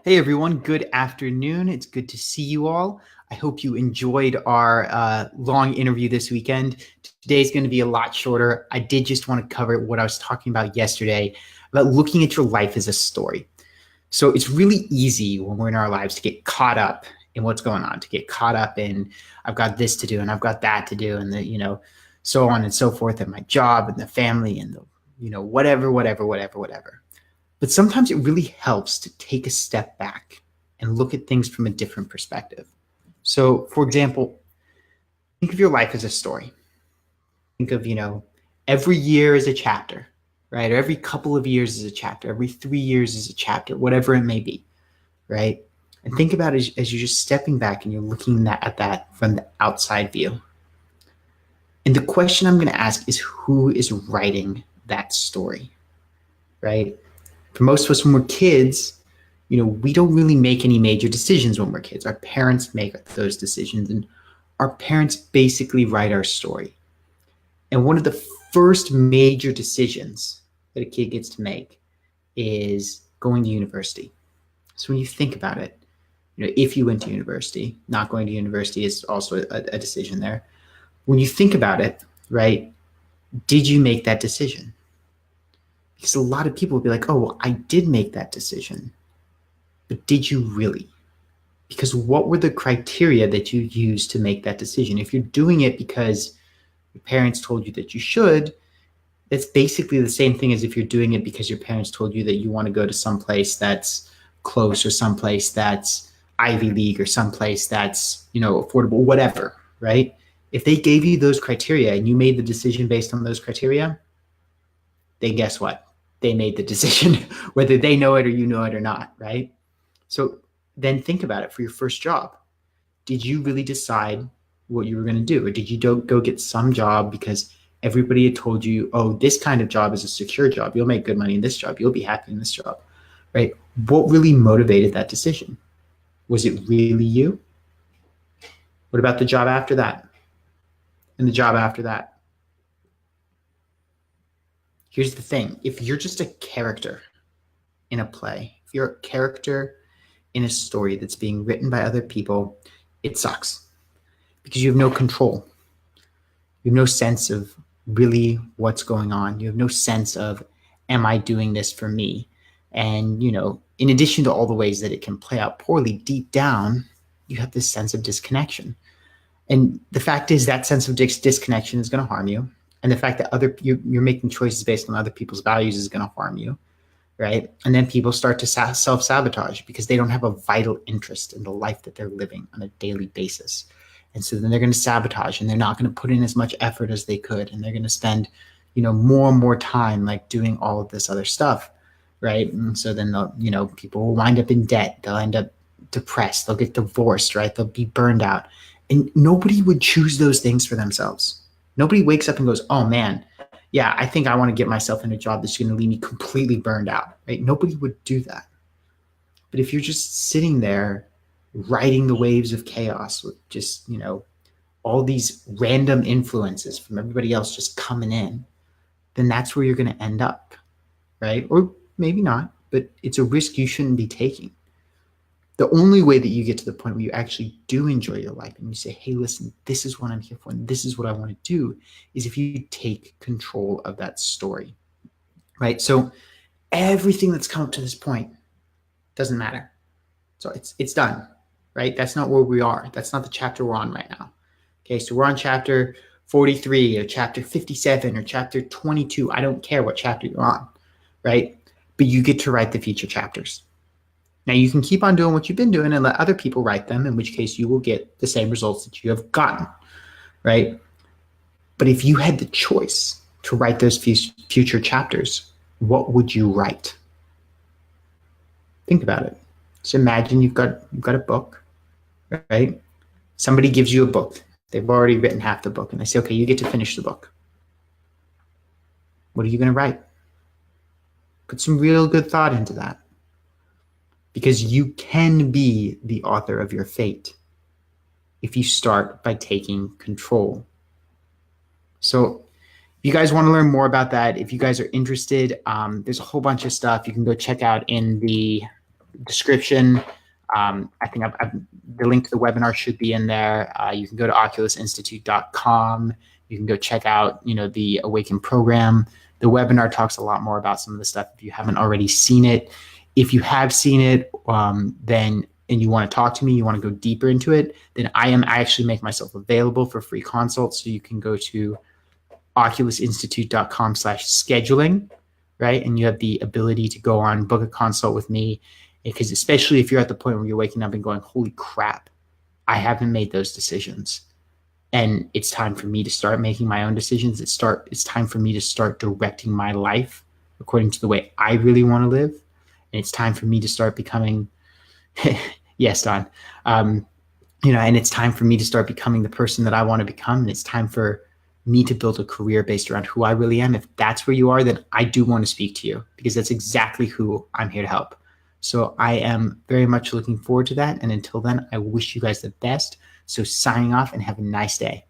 Hey everyone, good afternoon. It's good to see you all. I hope you enjoyed our long interview this weekend. Today's going to be a lot shorter. I did just want to cover what I was talking about yesterday about looking at your life as a story. So it's really easy when we're in our lives to get caught up in what's going on, to get caught up in I've got this to do and I've got that to do and so on and so forth, and my job and the family and the whatever. But sometimes it really helps to take a step back and look at things from a different perspective. So, for example, think of your life as a story. Think of, every year is a chapter, right? Or every couple of years is a chapter, every 3 years is a chapter, whatever it may be, right? And think about it as you're just stepping back and you're looking at that from the outside view. And the question I'm going to ask is who is writing that story, right? For most of us, when we're kids, we don't really make any major decisions when we're kids. Our parents make those decisions, and our parents basically write our story. And one of the first major decisions that a kid gets to make is going to university. So when you think about it, if you went to university, not going to university is also a decision there. When you think about it, right, did you make that decision? Because a lot of people will be like, oh, well, I did make that decision. But did you really? Because what were the criteria that you used to make that decision? If you're doing it because your parents told you that you should, that's basically the same thing as if you're doing it because your parents told you that you want to go to some place that's close or someplace that's Ivy League or someplace that's, affordable, whatever, right? If they gave you those criteria and you made the decision based on those criteria, then guess what? They made the decision, whether they know it or you know it or not, right? So then think about it for your first job. Did you really decide what you were going to do? Or did you go get some job because everybody had told you, oh, this kind of job is a secure job. You'll make good money in this job. You'll be happy in this job, right? What really motivated that decision? Was it really you? What about the job after that? And the job after that? Here's the thing. If you're just a character in a play, if you're a character in a story that's being written by other people, it sucks because you have no control. You have no sense of really what's going on. You have no sense of, am I doing this for me? And, in addition to all the ways that it can play out poorly, deep down, you have this sense of disconnection. And the fact is that sense of disconnection is going to harm you. And the fact that you're making choices based on other people's values is going to harm you. Right? And then people start to self-sabotage because they don't have a vital interest in the life that they're living on a daily basis. And so then they're going to sabotage and they're not going to put in as much effort as they could. And they're going to spend, more and more time like doing all of this other stuff. Right? And so then people will wind up in debt. They'll end up depressed. They'll get divorced, right? They'll be burned out. And nobody would choose those things for themselves. Nobody wakes up and goes, oh man, yeah, I think I want to get myself in a job that's going to leave me completely burned out, right? Nobody would do that. But if you're just sitting there riding the waves of chaos with just, all these random influences from everybody else just coming in, then that's where you're going to end up, right? Or maybe not, but it's a risk you shouldn't be taking. The only way that you get to the point where you actually do enjoy your life and you say, hey, listen, this is what I'm here for and this is what I want to do, is if you take control of that story, right? So everything that's come up to this point doesn't matter. So it's done, right? That's not where we are. That's not the chapter we're on right now. Okay, so we're on chapter 43 or chapter 57 or chapter 22. I don't care what chapter you're on, right? But you get to write the future chapters. Now, you can keep on doing what you've been doing and let other people write them, in which case you will get the same results that you have gotten, right? But if you had the choice to write those future chapters, what would you write? Think about it. So imagine you've got a book, right? Somebody gives you a book. They've already written half the book, and they say, okay, you get to finish the book. What are you going to write? Put some real good thought into that. Because you can be the author of your fate if you start by taking control. So if you guys want to learn more about that, if you guys are interested, there's a whole bunch of stuff you can go check out in the description. I think the link to the webinar should be in there. You can go to oculusinstitute.com. You can go check out, the Awaken program. The webinar talks a lot more about some of the stuff if you haven't already seen it. If you have seen it, then and you want to talk to me, you want to go deeper into it, then I actually make myself available for free consults. So you can go to oculusinstitute.com/scheduling, right? And you have the ability to go on, book a consult with me, because especially if you're at the point where you're waking up and going, holy crap, I haven't made those decisions. And it's time for me to start making my own decisions. It's time for me to start directing my life according to the way I really want to live. And it's time for me to start becoming, yes, Don, and it's time for me to start becoming the person that I want to become. And it's time for me to build a career based around who I really am. If that's where you are, then I do want to speak to you, because that's exactly who I'm here to help. So I am very much looking forward to that. And until then, I wish you guys the best. So signing off, and have a nice day.